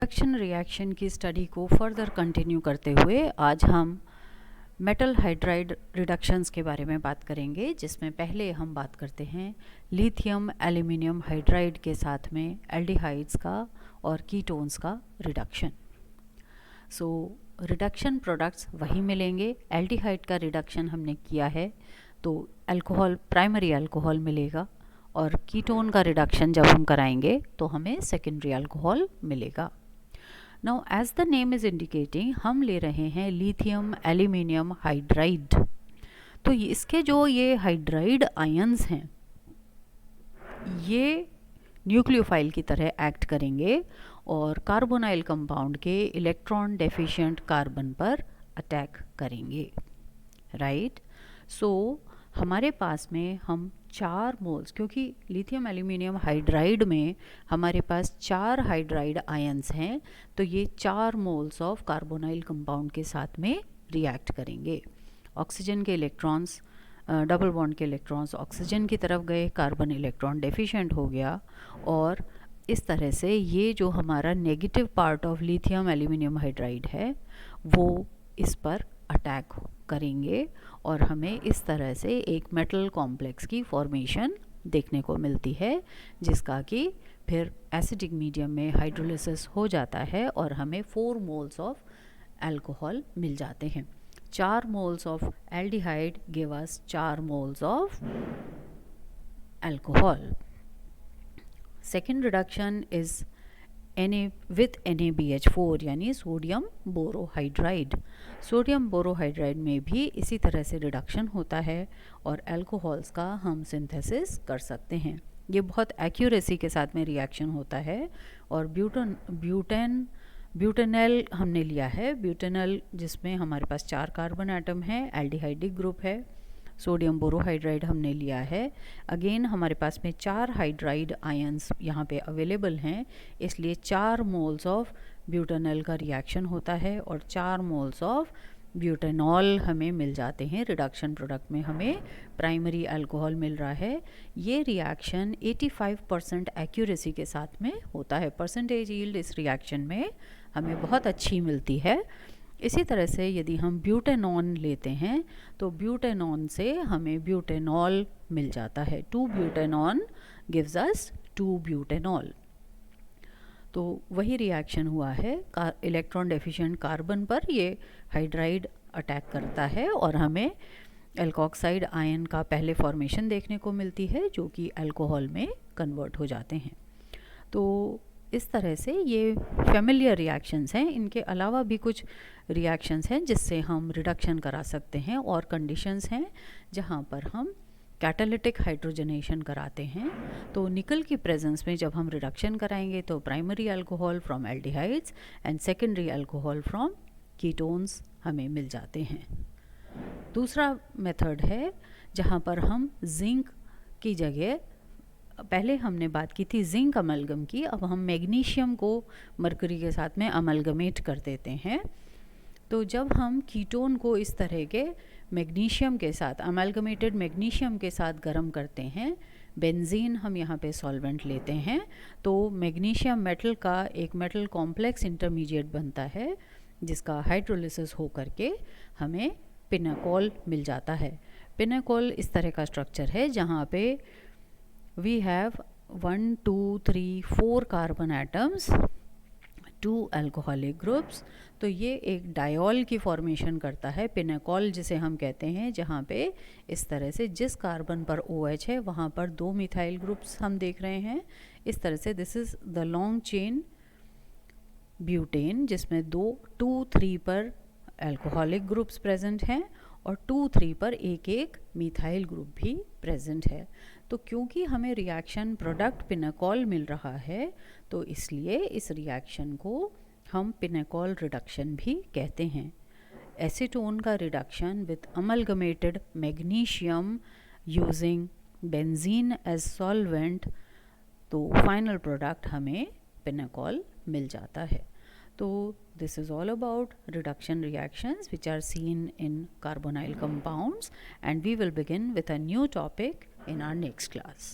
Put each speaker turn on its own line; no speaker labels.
Reduction reaction की study को further continue करते हुए आज हम मेटल हाइड्राइड रिडक्शंस के बारे में बात करेंगे, जिसमें पहले हम बात करते हैं लिथियम एल्यूमिनियम हाइड्राइड के साथ में एल्डिहाइड्स का और कीटोन्स का रिडक्शन। रिडक्शन प्रोडक्ट्स वही मिलेंगे। एल्डिहाइड का रिडक्शन हमने किया है तो अल्कोहल, प्राइमरी अल्कोहल मिलेगा, और कीटोन का रिडक्शन जब हम कराएंगे तो हमें सेकेंडरी अल्कोहल मिलेगा। Now as the name is indicating, हम ले रहे हैं लिथियम एल्यूमिनियम हाइड्राइड। तो इसके जो ये हाइड्राइड आयंस हैं ये न्यूक्लियोफाइल की तरह एक्ट करेंगे और कार्बोनाइल कंपाउंड के इलेक्ट्रॉन डेफिशिएंट कार्बन पर अटैक करेंगे, राइट। हमारे पास में हम 4 मोल्स, क्योंकि लिथियम एल्यूमिनियम हाइड्राइड में हमारे पास 4 हाइड्राइड आयंस हैं, तो ये 4 मोल्स ऑफ कार्बोनाइल कंपाउंड के साथ में रिएक्ट करेंगे। ऑक्सीजन के इलेक्ट्रॉन्स, डबल बॉन्ड के इलेक्ट्रॉन्स ऑक्सीजन की तरफ गए, कार्बन इलेक्ट्रॉन डेफिशिएंट हो गया, और इस तरह से ये जो हमारा negative part of lithium aluminium hydride है वो इस पर अटैक करेंगे और हमें इस तरह से एक मेटल कॉम्प्लेक्स की फॉर्मेशन देखने को मिलती है, जिसका कि फिर एसिडिक मीडियम में हाइड्रोलिसिस हो जाता है और हमें 4 मोल्स ऑफ अल्कोहल मिल जाते हैं। 4 moles of aldehyde give us 4 moles of alcohol. Second reduction is with NaBH4 यानी सोडियम बोरोहाइड्राइड। सोडियम बोरोहाइड्राइड में भी इसी तरह से रिडक्शन होता है और अल्कोहल्स का हम सिंथेसिस कर सकते हैं। ये बहुत एक्यूरेसी के साथ में रिएक्शन होता है। और ब्यूटेनल हमने लिया है, ब्यूटेनल जिसमें हमारे पास 4 कार्बन एटम है, एल्डिहाइडिक ग्रुप है। सोडियम बोरोहाइड्राइड हमने लिया है, अगेन हमारे पास में 4 हाइड्राइड आयंस यहाँ पे अवेलेबल हैं, इसलिए 4 मोल्स ऑफ ब्यूटेनल का रिएक्शन होता है और 4 मोल्स ऑफ ब्यूटेनॉल हमें मिल जाते हैं। रिडक्शन प्रोडक्ट में हमें प्राइमरी अल्कोहल मिल रहा है। ये रिएक्शन 85% एक्यूरेसी के साथ में होता है। परसेंटेज यील्ड इस रिएक्शन में हमें बहुत अच्छी मिलती है। इसी तरह से यदि हम ब्यूटेनॉन लेते हैं तो ब्यूटेनॉन से हमें ब्यूटेनॉल मिल जाता है। 2 ब्यूटेनॉन गिव्स अस 2 ब्यूटेनॉल। तो वही रिएक्शन हुआ है, इलेक्ट्रॉन डेफिशिएंट कार्बन पर ये हाइड्राइड अटैक करता है और हमें एल्कोक्साइड आयन का पहले फॉर्मेशन देखने को मिलती है, जो कि अल्कोहल में कन्वर्ट हो जाते हैं। तो इस तरह से ये फेमिलियर रिएक्शंस हैं। इनके अलावा भी कुछ रिएक्शंस हैं जिससे हम रिडक्शन करा सकते हैं, और कंडीशंस हैं जहाँ पर हम कैटालिटिक हाइड्रोजनेशन कराते हैं। तो निकल की प्रेजेंस में जब हम रिडक्शन कराएंगे तो primary alcohol from aldehydes and secondary alcohol from ketones हमें मिल जाते हैं। दूसरा मेथड है जहाँ पर हम जिंक की जगह, पहले हमने बात की थी जिंक अमलगम की, अब हम मैग्नीशियम को मरकरी के साथ में अमलगमेट कर देते हैं। तो जब हम कीटोन को इस तरह के मैग्नीशियम के साथ, अमलगमेटेड मैग्नीशियम के साथ गर्म करते हैं, बेंजीन हम यहाँ पे सॉल्वेंट लेते हैं, तो मैग्नीशियम मेटल का एक मेटल कॉम्प्लेक्स इंटरमीडिएट बनता है, जिसका हाइड्रोलिसिस हो करके हमें पिनाकोल मिल जाता है। पिनाकोल इस तरह का स्ट्रक्चर है जहाँ पे we have 1 2 3 4 carbon atoms, 2 alcoholic groups. तो ये एक डायोल की फॉर्मेशन करता है, पिनाकोल जिसे हम कहते हैं, जहाँ पे इस तरह से जिस कार्बन पर OH है वहाँ पर 2 मिथाइल ग्रुप्स हम देख रहे हैं। इस तरह से this is the long chain butane, जिसमें 2-3 पर अल्कोहलिक ग्रुप्स प्रेजेंट हैं और 2-3 पर एक मिथाइल ग्रुप भी प्रेजेंट है। तो क्योंकि हमें रिएक्शन प्रोडक्ट पिनाकोल मिल रहा है, तो इसलिए इस रिएक्शन को हम पिनाकोल रिडक्शन भी कहते हैं। एसीटोन का reduction with amalgamated magnesium using benzene as solvent, तो फाइनल प्रोडक्ट हमें पिनाकोल मिल जाता है। तो this is all about reduction reactions which are seen in carbonyl compounds, and we will begin with a new topic in our next class.